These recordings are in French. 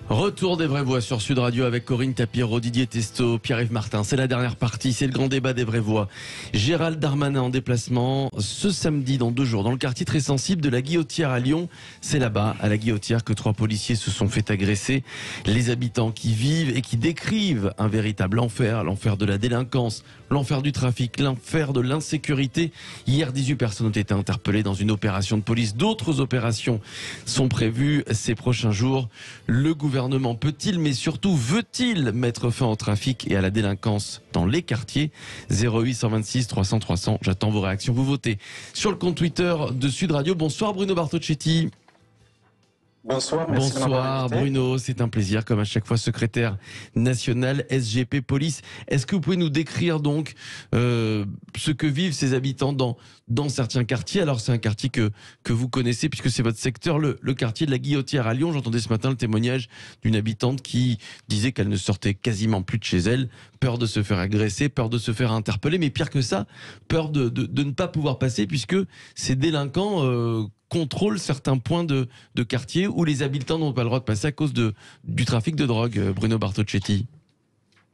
Retour des vraies voix sur Sud Radio avec Corinne Tapiro, Didier Testo, Pierre-Yves Martin. C'est la dernière partie, c'est le grand débat des vraies voix. Gérald Darmanin en déplacement ce samedi dans 2 jours dans le quartier très sensible de la Guillotière à Lyon. C'est là-bas, à la Guillotière, que 3 policiers se sont fait agresser. Les habitants qui vivent et qui décrivent un véritable enfer, l'enfer de la délinquance, l'enfer du trafic, l'enfer de l'insécurité. Hier, 18 personnes ont été interpellées dans une opération de police. D'autres opérations sont prévues ces prochains jours. Le gouvernement peut-il, mais surtout veut-il mettre fin au trafic et à la délinquance dans les quartiers? 08 126 300 300. J'attends vos réactions. Vous votez sur le compte Twitter de Sud Radio. Bonsoir Bruno Bartocchetti. Bonsoir, merci. Bonsoir Bruno, c'est un plaisir comme à chaque fois, secrétaire national SGP Police. Est-ce que vous pouvez nous décrire donc ce que vivent ces habitants dans certains quartiers? Alors c'est un quartier que vous connaissez puisque c'est votre secteur, le quartier de la Guillotière à Lyon. J'entendais ce matin le témoignage d'une habitante qui disait qu'elle ne sortait quasiment plus de chez elle, peur de se faire agresser, peur de se faire interpeller, mais pire que ça, peur de ne pas pouvoir passer puisque ces délinquants contrôle certains points de quartier où les habitants n'ont pas le droit de passer à cause du trafic de drogue. Bruno Bartocchetti.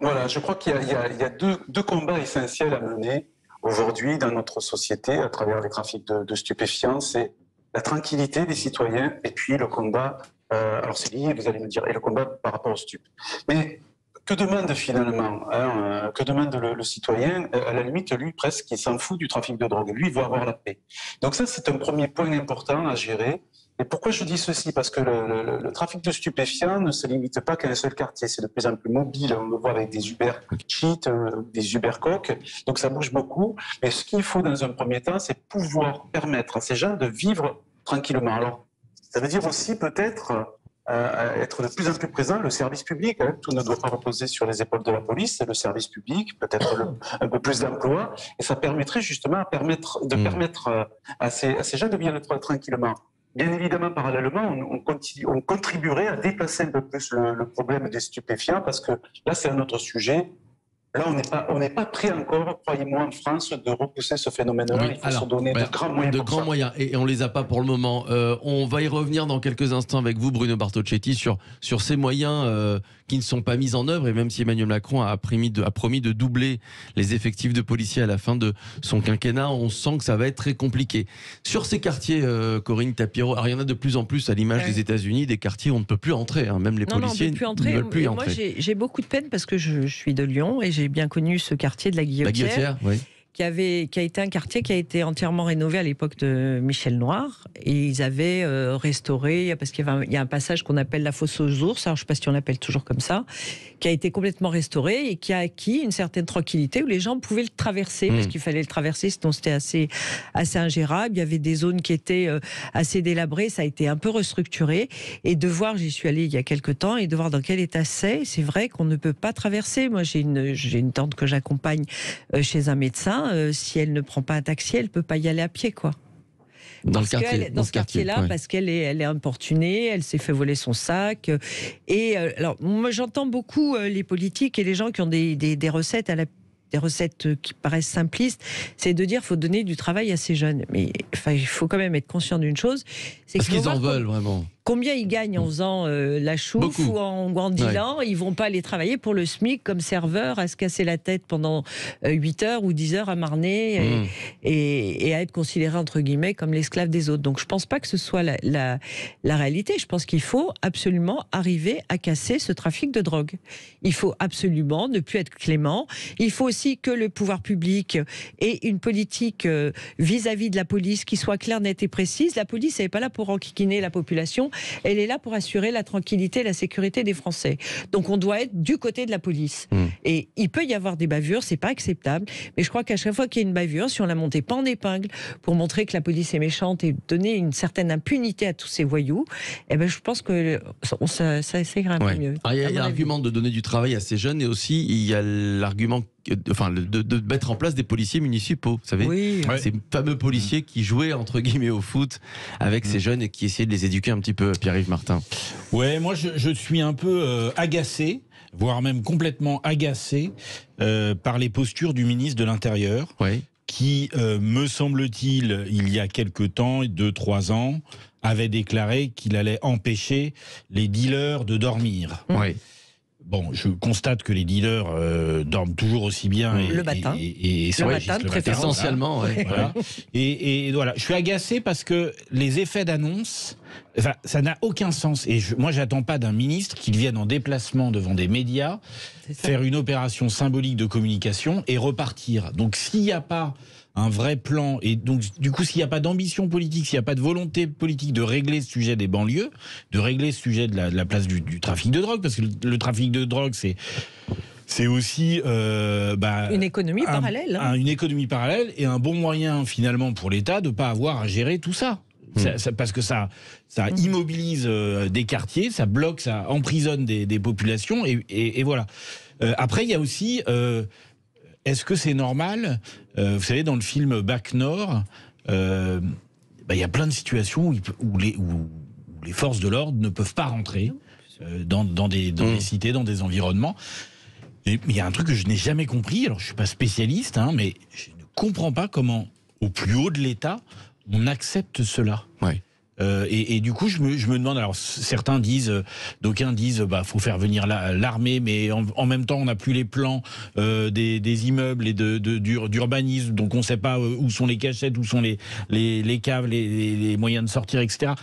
Voilà, je crois qu'il y a deux combats essentiels à mener aujourd'hui dans notre société à travers les trafics de stupéfiants. C'est la tranquillité des citoyens et puis le combat, alors c'est lié, vous allez me dire, et le combat par rapport aux stupes. Mais que demande finalement que demande le citoyen? À la limite, lui, presque, il s'en fout du trafic de drogue. Lui, il veut avoir la paix. Donc ça, c'est un premier point important à gérer. Et pourquoi je dis ceci? Parce que le trafic de stupéfiants ne se limite pas qu'à un seul quartier. C'est de plus en plus mobile. On le voit avec des Uber cheat, des Uber coques. Donc ça bouge beaucoup. Mais ce qu'il faut dans un premier temps, c'est pouvoir permettre à ces gens de vivre tranquillement. Alors, ça veut dire aussi peut-être être de plus en plus présent, le service public. Tout ne doit pas reposer sur les épaules de la police, c'est le service public, peut-être un peu plus d'emploi, et ça permettrait justement de permettre à ces gens de vivre tranquillement. Bien évidemment, parallèlement, on contribuerait à déplacer un peu plus le problème des stupéfiants, parce que là, c'est un autre sujet. Là, on n'est pas prêt encore, croyez-moi, en France, de repousser ce phénomène-là. Oui, il faut se donner de grands moyens. De grands moyens, et on les a pas pour le moment. On va y revenir dans quelques instants avec vous, Bruno Bartocchetti, sur ces moyens qui ne sont pas mis en œuvre. Et même si Emmanuel Macron a promis de doubler les effectifs de policiers à la fin de son quinquennat, on sent que ça va être très compliqué. Sur ces quartiers, Corinne Tapiro, alors il y en a de plus en plus à l'image des États-Unis, des quartiers où on ne peut plus entrer. Même les policiers ne veulent plus y entrer. Moi, j'ai beaucoup de peine parce que je suis de Lyon et j'ai bien connu ce quartier de la Guillotière, oui. qui a été un quartier qui a été entièrement rénové à l'époque de Michel Noir, et ils avaient restauré, parce qu'il y a un passage qu'on appelle la fosse aux ours, alors je ne sais pas si on l'appelle toujours comme ça, qui a été complètement restauré et qui a acquis une certaine tranquillité où les gens pouvaient le traverser, parce qu'il fallait le traverser, sinon c'était assez ingérable. Il y avait des zones qui étaient assez délabrées, ça a été un peu restructuré, et de voir, j'y suis allée il y a quelques temps, et de voir dans quel état c'est vrai qu'on ne peut pas traverser. Moi j'ai une tante que j'accompagne chez un médecin. Si elle ne prend pas un taxi, elle ne peut pas y aller à pied, quoi. Dans ce quartier-là, ouais. Parce qu'elle est importunée, elle s'est fait voler son sac. Et alors, moi, j'entends beaucoup les politiques et les gens qui ont des recettes des recettes qui paraissent simplistes, c'est de dire qu'il faut donner du travail à ces jeunes. Mais enfin, il faut quand même être conscient d'une chose. C'est parce qu'ils en veulent vraiment. Combien ils gagnent en faisant la chouffe ou en dealant? Ils vont pas aller travailler pour le SMIC comme serveur, à se casser la tête pendant 8 heures ou 10 heures à marner et à être considéré entre guillemets comme l'esclave des autres. Donc je pense pas que ce soit la réalité. Je pense qu'il faut absolument arriver à casser ce trafic de drogue. Il faut absolument ne plus être clément. Il faut aussi que le pouvoir public ait une politique vis-à-vis de la police qui soit claire, nette et précise. La police n'est pas là pour enquiquiner la population. Elle est là pour assurer la tranquillité et la sécurité des Français. Donc on doit être du côté de la police. Et il peut y avoir des bavures, c'est pas acceptable. Mais je crois qu'à chaque fois qu'il y a une bavure, si on la montait pas en épingle pour montrer que la police est méchante et donner une certaine impunité à tous ces voyous, eh ben je pense que ça ira un peu mieux. Il y a l'argument de donner du travail à ces jeunes, et aussi il y a l'argument de mettre en place des policiers municipaux, vous savez, ces fameux policiers qui jouaient entre guillemets au foot avec ces jeunes et qui essayaient de les éduquer un petit peu. Pierre-Yves Martin. Ouais, moi je suis un peu agacé, voire même complètement agacé par les postures du ministre de l'Intérieur. qui, me semble-t-il, il y a quelque temps, 2-3 ans, avait déclaré qu'il allait empêcher les dealers de dormir. Oui. Bon, je constate que les dealers dorment toujours aussi bien. Le matin. Et Le matin, de préférence. Essentiellement, ouais. Voilà. Et voilà, je suis agacé parce que les effets d'annonce, enfin, ça n'a aucun sens. Et moi, j'attends pas d'un ministre qu'il vienne en déplacement devant des médias, faire une opération symbolique de communication et repartir. Donc, s'il n'y a pas un vrai plan, et donc du coup s'il n'y a pas d'ambition politique, s'il n'y a pas de volonté politique de régler ce sujet des banlieues, de régler ce sujet de la place du trafic de drogue, parce que le trafic de drogue c'est aussi une économie parallèle. Une économie parallèle et un bon moyen finalement pour l'État de ne pas avoir à gérer tout ça. Parce que ça immobilise des quartiers, ça bloque, ça emprisonne des populations et voilà. Après il y a aussi... est-ce que c'est normal vous savez, dans le film Bac Nord, il y a plein de situations où les forces de l'ordre ne peuvent pas rentrer dans des cités, dans des environnements. Mais il y a un truc que je n'ai jamais compris, alors je ne suis pas spécialiste, mais je ne comprends pas comment, au plus haut de l'État, on accepte cela. Ouais. Et du coup, je me demande. Alors, certains disent, d'aucuns disent, faut faire venir l'armée, mais en même temps, on n'a plus les plans des immeubles et d'urbanisme, donc on ne sait pas où sont les cachettes, où sont les caves, les moyens de sortir, etc.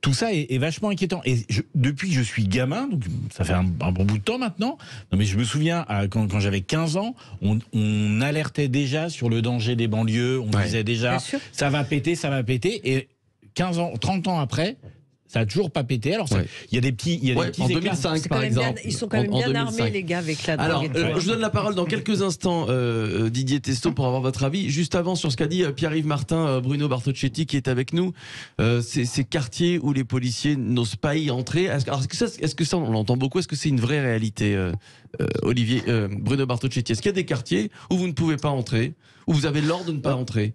Tout ça est vachement inquiétant. Et depuis que je suis gamin, donc ça fait un bon bout de temps maintenant, non mais je me souviens, quand j'avais 15 ans, on alertait déjà sur le danger des banlieues, on disait déjà, ça va péter, et 15 ans, 30 ans après, ça n'a toujours pas pété. Alors, il y a des petits en 2005, par exemple. Ils sont quand même bien armés, les gars, avec la drogue. Alors, je vous donne la parole dans quelques instants, Didier Testot, pour avoir votre avis. Juste avant, sur ce qu'a dit Pierre-Yves Martin, Bruno Bartocchetti, qui est avec nous, ces quartiers où les policiers n'osent pas y entrer. Est-ce que ça, on l'entend beaucoup, est-ce que c'est une vraie réalité, Bruno Bartocchetti? Est-ce qu'il y a des quartiers où vous ne pouvez pas entrer, où vous avez l'ordre de ne pas entrer?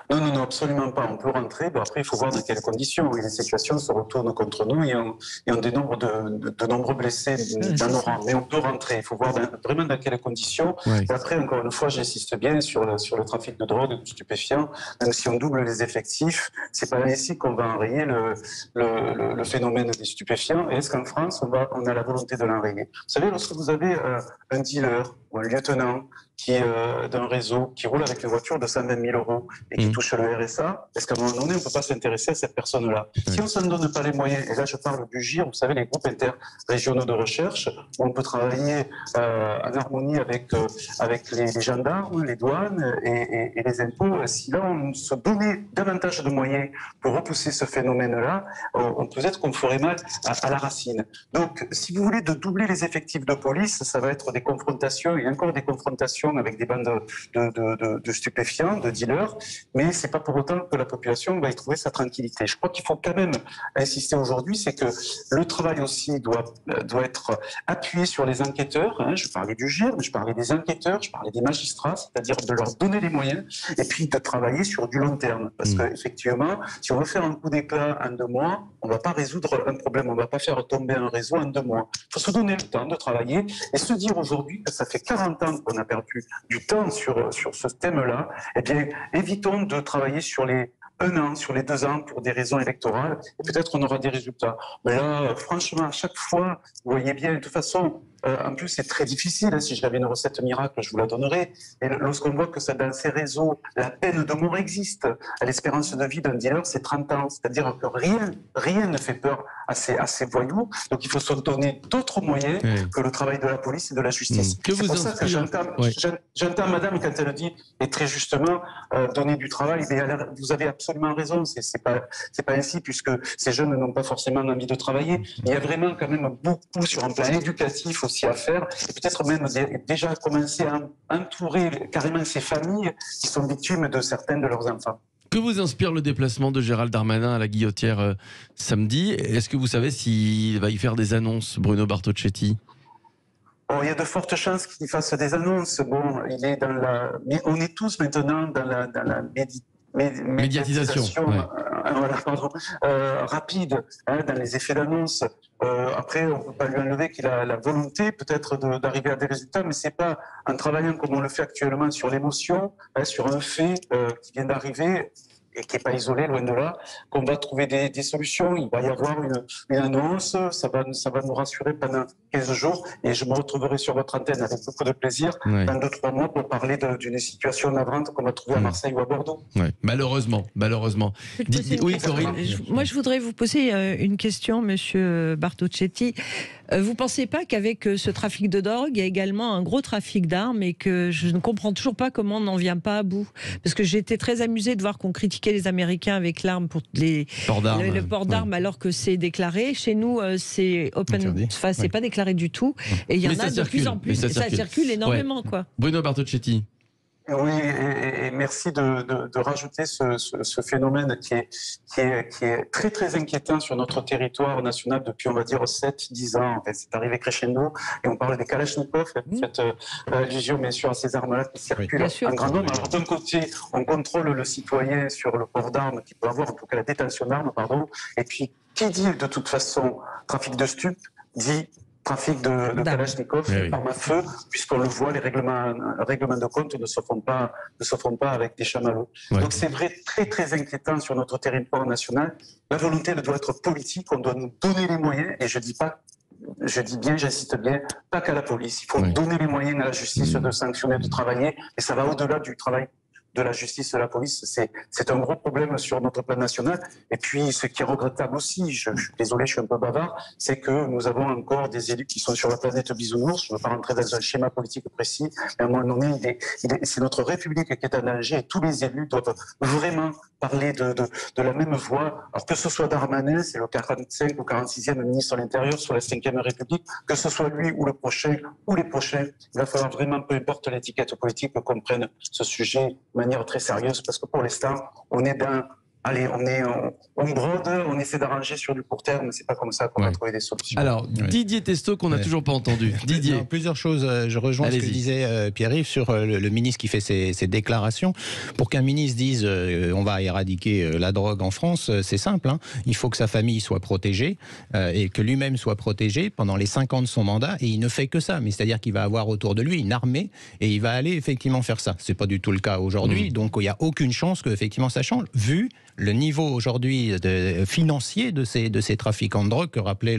Non, absolument pas. On peut rentrer. Bon, après, il faut voir dans quelles conditions. Et les situations se retournent contre nous et on dénombre de nombreux blessés dans nos rangs. Mais on peut rentrer. Il faut voir vraiment dans quelles conditions. Ouais. Et après, encore une fois, j'insiste bien sur le trafic de drogue, de stupéfiants. Donc, si on double les effectifs, c'est pas ici qu'on va enrayer le phénomène des stupéfiants. Et est-ce qu'en France, on a la volonté de l'enrayer? Vous savez, lorsque vous avez un dealer ou un lieutenant qui d'un réseau qui roule avec une voiture de 120 000 € et qui touche le RSA, est-ce qu'à un moment donné, on ne peut pas s'intéresser à cette personne-là? Si on ne s'en donne pas les moyens, et là je parle du GIR, vous savez, les groupes interrégionaux de recherche, où on peut travailler en harmonie avec les gendarmes, les douanes et les impôts, si là on se donnait davantage de moyens pour repousser ce phénomène-là, on peut-être qu'on ferait mal à la racine. Donc, si vous voulez de doubler les effectifs de police, ça va être des confrontations et encore des confrontations avec des bandes de stupéfiants, de dealers, mais c'est pas pour autant que la population va y trouver sa tranquillité. Je crois qu'il faut quand même insister aujourd'hui, c'est que le travail aussi doit être appuyé sur les enquêteurs. Je parlais du GIR, mais je parlais des enquêteurs, je parlais des magistrats, c'est-à-dire de leur donner les moyens et puis de travailler sur du long terme. Parce qu'effectivement, si on veut faire un coup d'éclat en 2 mois, on ne va pas résoudre un problème, on ne va pas faire tomber un réseau en 2 mois. Il faut se donner le temps de travailler et se dire aujourd'hui que ça fait 40 ans qu'on a perdu du temps sur ce thème-là. Eh bien, évitons de travailler sur les 1 an, sur les 2 ans pour des raisons électorales et peut-être on aura des résultats. Mais là, franchement, à chaque fois, vous voyez bien, de toute façon, en plus, c'est très difficile. Si j'avais une recette miracle, je vous la donnerais. Et lorsqu'on voit que ça, dans ces réseaux, la peine de mort existe. L'espérance de vie d'un dealer, c'est 30 ans. C'est-à-dire que rien ne fait peur à ces voyous. Donc, il faut se donner d'autres moyens que le travail de la police et de la justice. C'est pour ça que j'entends madame quand elle dit, et très justement, donner du travail. Mais vous avez absolument raison. C'est pas ainsi, puisque ces jeunes n'ont pas forcément envie de travailler. Il y a vraiment quand même beaucoup sur un plan éducatif aussi à faire, et peut-être même déjà commencer à entourer carrément ces familles qui sont victimes de certains de leurs enfants. Que vous inspire le déplacement de Gérald Darmanin à la Guillotière samedi? Est-ce que vous savez s'il va y faire des annonces, Bruno Bartocchetti? Il y a de fortes chances qu'il fasse des annonces. Bon, mais on est tous maintenant dans la médiatisation. rapide dans les effets d'annonce. Après, on ne peut pas lui enlever qu'il a la volonté peut-être d'arriver à des résultats, mais c'est pas en travaillant comme on le fait actuellement sur l'émotion, sur un fait qui vient d'arriver et qui n'est pas isolé, loin de là, qu'on va trouver des solutions. Il va y avoir une annonce, ça va nous rassurer pendant 15 jours, et je me retrouverai sur votre antenne avec beaucoup de plaisir dans 2-3 mois pour parler d'une situation navrante qu'on va trouver à Marseille ou à Bordeaux. Ouais. Malheureusement. Oui, Corinne. Moi, je voudrais vous poser une question, monsieur Bartocchetti. Vous ne pensez pas qu'avec ce trafic de drogue, il y a également un gros trafic d'armes et que je ne comprends toujours pas comment on n'en vient pas à bout? Parce que j'ai été très amusée de voir qu'on critiquait les Américains avec l'arme pour le port d'armes alors que c'est déclaré. Chez nous, c'est c'est pas déclaré du tout. Et il y en a de plus en plus. Ça circule énormément, quoi. Bruno Bartocchetti. Oui, et merci de rajouter ce phénomène qui est très très inquiétant sur notre territoire national depuis, on va dire, 7-10 ans. En fait, c'est arrivé crescendo et on parle des Kalachnikov, cette allusion bien sûr à ces armes-là qui circulent en grand nombre. Alors d'un côté, on contrôle le citoyen sur le port d'armes qu'il peut avoir, en tout cas la détention d'armes, pardon. Et puis, qui dit de toute façon trafic de stupes, dit trafic de Kalachnikov par ma feu, puisqu'on le voit, les règlements de compte ne se font pas avec des chamallows. Donc c'est vrai, très très inquiétant sur notre territoire national. La volonté doit être politique, on doit nous donner les moyens, et j'insiste bien, pas qu'à la police. Il faut donner les moyens à la justice de sanctionner, de travailler, et ça va au-delà du travail de la justice et de la police. C'est un gros problème sur notre plan national. Et puis, ce qui est regrettable aussi, je suis désolé, je suis un peu bavard, c'est que nous avons encore des élus qui sont sur la planète bisounours. Je ne veux pas rentrer dans un schéma politique précis, mais à un moment donné, c'est notre République qui est en danger et tous les élus doivent vraiment parler de la même voix. Alors que ce soit Darmanin, c'est le 45 ou 46e ministre de l'Intérieur sur la 5e République, que ce soit lui ou le prochain ou les prochains, il va falloir vraiment, peu importe l'étiquette politique, qu'on prenne ce sujet de manière très sérieuse, parce que pour l'instant, on est dans... Allez, on brode, on essaie d'arranger sur du court terme, mais c'est pas comme ça qu'on va trouver des solutions. Alors, Didier Testot, qu'on n'a toujours pas entendu. Didier. Non, plusieurs choses. Je rejoins ce que disait Pierre-Yves sur le ministre qui fait ses déclarations. Pour qu'un ministre dise on va éradiquer la drogue en France, c'est simple. Il faut que sa famille soit protégée et que lui-même soit protégé pendant les 5 ans de son mandat. Et il ne fait que ça. Mais c'est-à-dire qu'il va avoir autour de lui une armée et il va aller effectivement faire ça. C'est pas du tout le cas aujourd'hui. Donc, il n'y a aucune chance que effectivement ça change, vu le niveau aujourd'hui financier de ces trafiquants de drogue que rappelait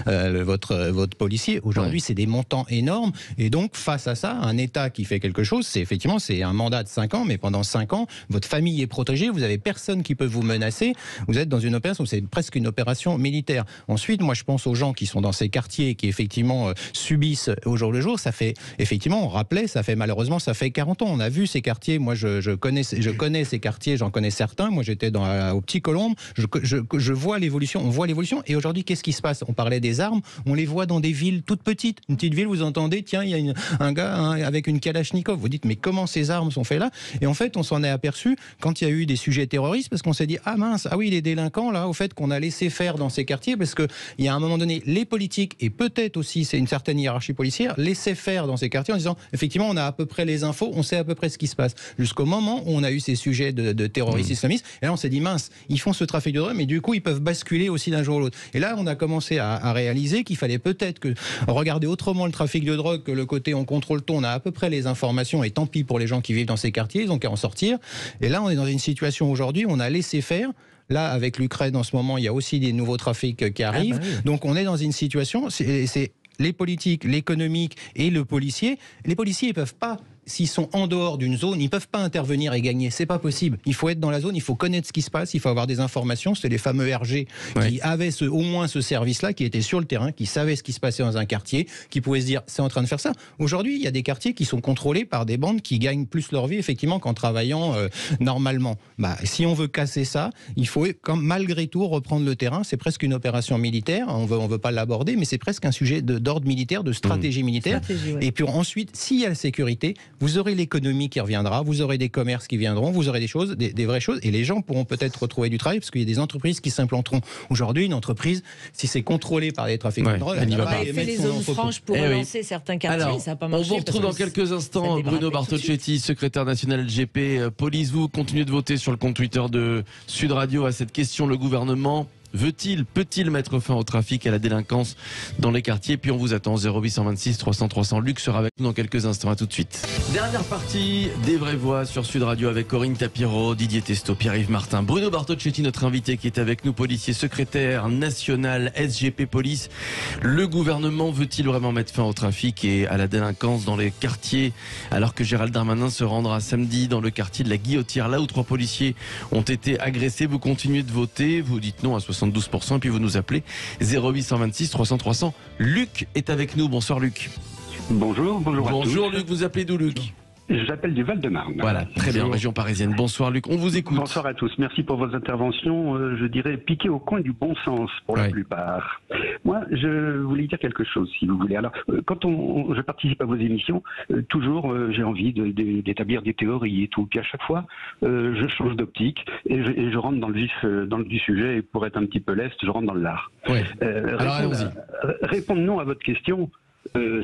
votre policier. Aujourd'hui, c'est des montants énormes. Et donc, face à ça, un État qui fait quelque chose, c'est un mandat de 5 ans, mais pendant 5 ans, votre famille est protégée, vous n'avez personne qui peut vous menacer, vous êtes dans une opération, c'est presque une opération militaire. Ensuite, moi, je pense aux gens qui sont dans ces quartiers, qui effectivement subissent au jour le jour. Ça fait, effectivement, on rappelait, malheureusement, ça fait 40 ans. On a vu ces quartiers, moi, je connais ces quartiers, j'en connais certains. Moi, j'étais au Petit Colombe, je vois l'évolution, on voit l'évolution. Et aujourd'hui, qu'est-ce qui se passe? On parlait des armes, on les voit dans des villes toutes petites. Une petite ville, vous entendez, tiens, il y a un gars avec une Kalachnikov. Vous dites, mais comment ces armes sont faites là? Et en fait, on s'en est aperçu quand il y a eu des sujets terroristes, parce qu'on s'est dit, ah mince, ah oui, les délinquants, là, au fait qu'on a laissé faire dans ces quartiers, parce qu'il y a un moment donné, les politiques, et peut-être aussi, c'est une certaine hiérarchie policière, laissaient faire dans ces quartiers en disant, effectivement, on a à peu près les infos, on sait à peu près ce qui se passe. Jusqu'au moment où on a eu ces sujets de terroristes islamistes, et là, on s'est dit, mince, ils font ce trafic de drogue, mais du coup, ils peuvent basculer aussi d'un jour à l'autre. Et là, on a commencé à réaliser qu'il fallait peut-être regarder autrement le trafic de drogue, que le côté on contrôle tout, on a à peu près les informations, et tant pis pour les gens qui vivent dans ces quartiers, ils ont qu'à en sortir. Et là, on est dans une situation aujourd'hui où on a laissé faire. Là, avec l'Ukraine, en ce moment, il y a aussi des nouveaux trafics qui arrivent. Donc, on est dans une situation, c'est les politiques, l'économique et le policier. Les policiers, ils peuvent pas... S'ils sont en dehors d'une zone, ils ne peuvent pas intervenir et gagner. C'est pas possible. Il faut être dans la zone, il faut connaître ce qui se passe, il faut avoir des informations. C'était les fameux RG qui avaient au moins ce service-là, qui étaient sur le terrain, qui savaient ce qui se passait dans un quartier, qui pouvaient se dire c'est en train de faire ça. Aujourd'hui, il y a des quartiers qui sont contrôlés par des bandes qui gagnent plus leur vie effectivement qu'en travaillant normalement. Si on veut casser ça, il faut malgré tout reprendre le terrain. C'est presque une opération militaire. On veut pas l'aborder, mais c'est presque un sujet d'ordre militaire, de stratégie militaire. Et puis ensuite, s'il y a la sécurité, vous aurez l'économie qui reviendra, vous aurez des commerces qui viendront, vous aurez des choses, des vraies choses, et les gens pourront peut-être retrouver du travail, parce qu'il y a des entreprises qui s'implanteront. Aujourd'hui, une entreprise, si c'est contrôlé par les trafiquants de drogue, elle va fait les zones franches pour relancer certains quartiers. Alors, ça n'a pas marché. On vous retrouve dans quelques instants, Bruno Bartocchetti, secrétaire national LGP Police. Vous continuez de voter sur le compte Twitter de Sud Radio à cette question. Le gouvernement peut-il mettre fin au trafic et à la délinquance dans les quartiers? Puis on vous attend 0826 300 300. Luc sera avec nous dans quelques instants. À tout de suite. Dernière partie des vraies voix sur Sud Radio avec Corinne Tapiro, Didier Testo, Pierre-Yves Martin, Bruno Bartocchetti, notre invité qui est avec nous, policier secrétaire national SGP Police. Le gouvernement veut-il vraiment mettre fin au trafic et à la délinquance dans les quartiers, alors que Gérald Darmanin se rendra samedi dans le quartier de la Guillotière, là où 3 policiers ont été agressés? Vous continuez de voter, vous dites non à 72%, et puis vous nous appelez 0826 300 300. Luc est avec nous. Bonsoir Luc. Bonjour à tous. Bonjour Luc, vous appelez d'où Luc? J'appelle du Val-de-Marne. Voilà, très bien, région parisienne. Bonsoir Luc, on vous écoute. Bonsoir à tous, merci pour vos interventions, je dirais piquées au coin du bon sens pour la plupart. Moi, je voulais dire quelque chose, si vous voulez. Alors, quand je participe à vos émissions, toujours j'ai envie d'établir des théories et tout. Puis à chaque fois, je change d'optique et je rentre dans le vif du sujet. Et pour être un petit peu leste, je rentre dans l'art. Ouais. Alors allons-y. Répondons à votre question.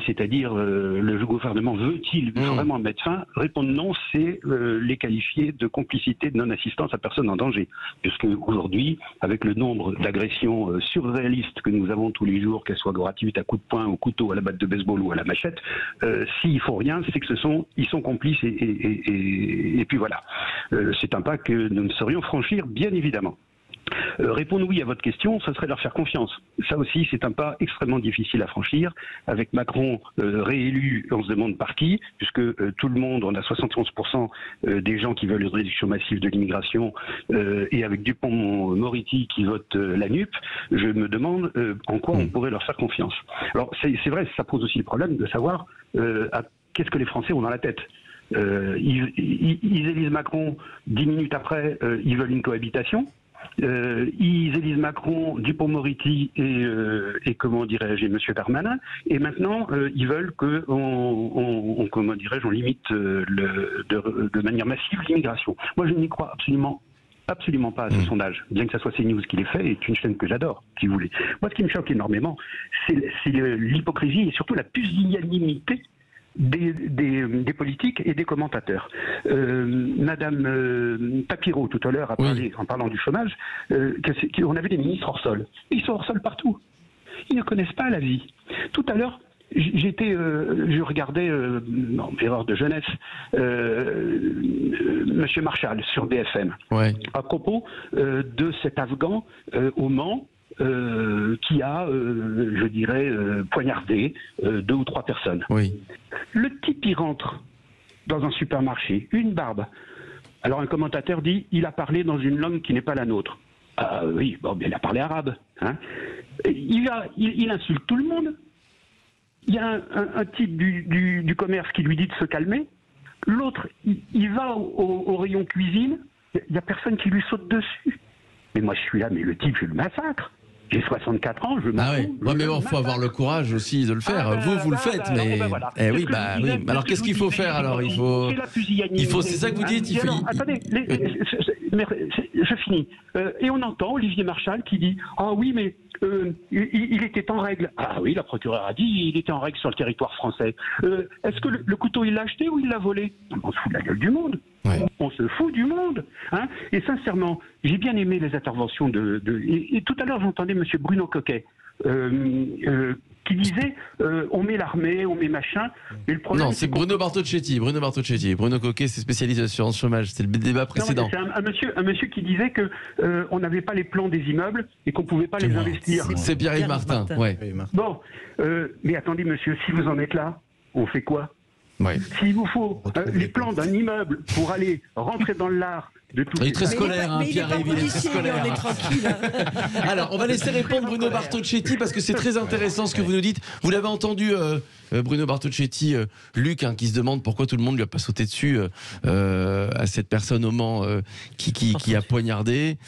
C'est-à-dire le gouvernement veut-il vraiment mettre fin? Répondre non, c'est les qualifier de complicité de non-assistance à personne en danger. Puisque aujourd'hui, avec le nombre d'agressions surréalistes que nous avons tous les jours, qu'elles soient gratuites à coups de poing, au couteau, à la batte de baseball ou à la machette, s'ils font rien, c'est que ils sont complices et puis voilà. C'est un pas que nous ne saurions franchir, bien évidemment. Répondre oui à votre question, ce serait leur faire confiance. Ça aussi, c'est un pas extrêmement difficile à franchir. Avec Macron réélu, on se demande par qui, puisque tout le monde, on a 71% des gens qui veulent une réduction massive de l'immigration, et avec Dupond-Moretti qui vote la NUP, je me demande en quoi on pourrait leur faire confiance. Alors, c'est vrai, ça pose aussi le problème de savoir qu'est-ce que les Français ont dans la tête. Ils élisent Macron, 10 minutes après, ils veulent une cohabitation. Ils élisent Macron, Dupond-Moretti et comment dirais-je, et Monsieur Darmanin, et maintenant ils veulent que comment dirais-je, on limite de manière massive l'immigration. Moi, je n'y crois absolument pas à ce sondage, bien que ça soit CNews qui l'ait fait, et c'est une chaîne que j'adore, si vous voulez. Moi, ce qui me choque énormément, c'est l'hypocrisie et surtout la pusillanimité des politiques et des commentateurs. Madame Tapiro, tout à l'heure, a parlé, en parlant du chômage, qu'on avait des ministres hors sol. Ils sont hors sol partout. Ils ne connaissent pas la vie. Tout à l'heure, je regardais, erreur de jeunesse, Monsieur Marshall sur BFM, à propos de cet Afghan au Mans, qui a, je dirais, poignardé 2 ou 3 personnes. Oui. Le type, il rentre dans un supermarché, une barbe. Alors un commentateur dit, il a parlé dans une langue qui n'est pas la nôtre. Ah oui, bon, il a parlé arabe. Hein. Il insulte tout le monde. Il y a un type du commerce qui lui dit de se calmer. L'autre, il va au rayon cuisine. Il n'y a personne qui lui saute dessus. Mais moi, je suis là, mais le type, je le massacre. J'ai 64 ans, je m'en fous. Ouais, mais bon, il faut avoir le courage aussi de le faire. Vous le faites, mais... voilà. Oui. Alors, qu'est-ce qu'il faut faire, alors? C'est ça que vous dites? Attendez, je finis. Et on entend Olivier Marchal qui dit « Ah oui, mais il était en règle. » Ah oui, la procureure a dit il était en règle sur le territoire français. Est-ce que le couteau, il l'a acheté ou il l'a volé? On se fout de la gueule du monde. Ouais. On se fout du monde. Hein. Et sincèrement, j'ai bien aimé les interventions et tout à l'heure, j'entendais M. Bruno Coquet qui disait on met l'armée, on met machin. Mais le problème, non, c'est Bruno Bartocchetti. Bruno Coquet, c'est spécialiste de l'assurance chômage. C'est le débat précédent. C'est un monsieur qui disait que on n'avait pas les plans des immeubles et qu'on ne pouvait pas les investir. C'est Pierre-Yves Martin. Ouais. Bon, mais attendez, monsieur, si vous en êtes là, on fait quoi? S'il vous faut les plans d'un immeuble pour aller rentrer dans l'art de tout. Il est très scolaire, Pierre-Yves, il est très scolaire. On est tranquille. Alors, on va laisser répondre Bruno Bartocchetti parce que c'est très intéressant ce que vous nous dites. Vous l'avez entendu, Bruno Bartocchetti, Luc, qui se demande pourquoi tout le monde lui a pas sauté dessus à cette personne au Mans qui a poignardé.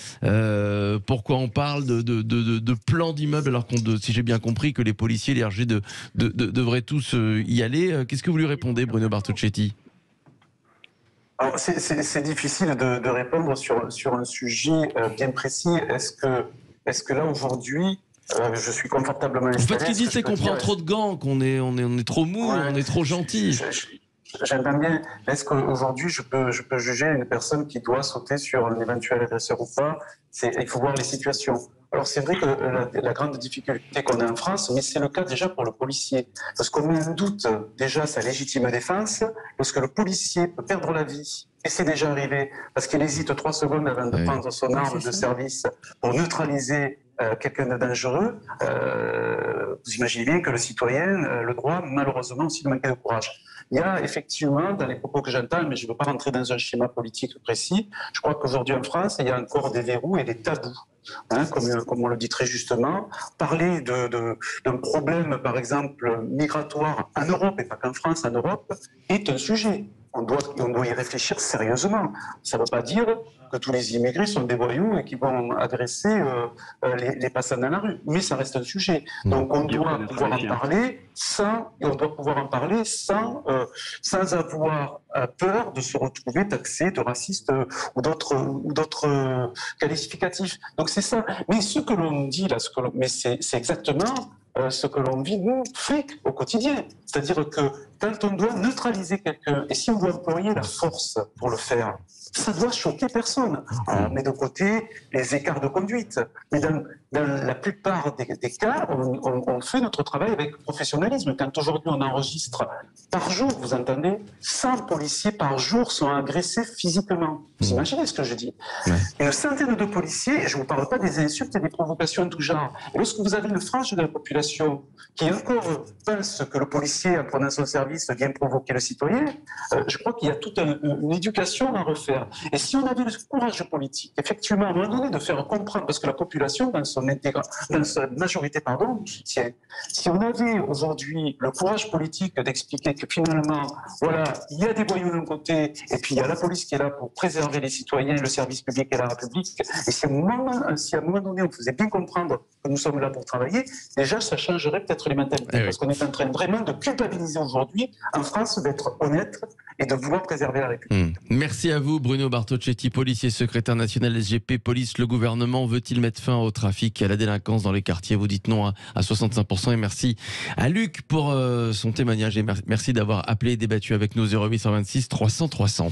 Pourquoi on parle de plans d'immeubles alors si j'ai bien compris que les policiers, les RG devraient tous y aller. Qu'est-ce que vous lui répondez, Bruno Bartocchetti? Alors, c'est difficile de répondre sur un sujet bien précis. Est-ce que là, aujourd'hui, je suis confortablement installé? En fait, ce qu'ils disent, c'est qu'on prend trop de gants, qu'on est trop mou, on est trop gentil. J'entends bien. Est-ce qu'aujourd'hui, je peux juger une personne qui doit sauter sur un éventuel agresseur ou pas? Il faut voir les situations. Alors, c'est vrai que la grande difficulté qu'on a en France, mais c'est le cas déjà pour le policier. Parce qu'on met en doute déjà sa légitime défense, lorsque le policier peut perdre la vie. Et c'est déjà arrivé, parce qu'il hésite 3 secondes avant de prendre son arme de service pour neutraliser quelqu'un de dangereux. Vous imaginez bien que le citoyen, le droit, malheureusement, aussi de manquer de courage. Il y a effectivement, dans les propos que j'entends, mais je ne veux pas rentrer dans un schéma politique précis, je crois qu'aujourd'hui en France, il y a encore des verrous et des tabous. Comme on le dit très justement, parler d'un problème, par exemple, migratoire en Europe, et pas qu'en France, en Europe, est un sujet. On doit y réfléchir sérieusement. Ça ne veut pas dire que tous les immigrés sont des voyous et qui vont agresser les passants dans la rue. Mais ça reste un sujet. Donc on doit pouvoir en parler sans avoir peur de se retrouver taxé de raciste ou d'autres qualificatifs. Donc c'est ça. Mais ce que l'on dit là, c'est exactement ce que l'on vit, nous, fait au quotidien. C'est-à-dire que quand on doit neutraliser quelqu'un, et si on doit employer la force pour le faire, ça doit choquer personne. Alors, on met de côté les écarts de conduite. Mais dans la plupart des cas, on fait notre travail avec professionnalisme. Quand aujourd'hui on enregistre par jour, vous entendez, 100 policiers par jour sont agressés physiquement. Vous imaginez ce que je dis? Une centaine de policiers, et je ne vous parle pas des insultes et des provocations de tout genre. Et lorsque vous avez une frange de la population qui encore pense que le policier, en prenant son service, vient provoquer le citoyen, je crois qu'il y a toute une éducation à refaire. Et si on avait le courage politique, effectivement, à un moment donné, de faire comprendre, parce que la population, dans sa majorité, nous soutient. Si on avait aujourd'hui le courage politique d'expliquer que finalement, voilà, il y a des voyous d'un côté, et puis il y a la police qui est là pour préserver les citoyens, le service public et la République, et si à un moment donné, on faisait bien comprendre que nous sommes là pour travailler, déjà, ça changerait peut-être les mentalités, parce qu'on est en train vraiment de culpabiliser aujourd'hui, en France, d'être honnête et de vouloir préserver la République. Merci à vous, Bruno Bartocchetti, policier secrétaire national SGP Police. Le gouvernement veut-il mettre fin au trafic et à la délinquance dans les quartiers? Vous dites non à 65%. Et merci à Luc pour son témoignage. Et merci d'avoir appelé et débattu avec nous 0826 300 300.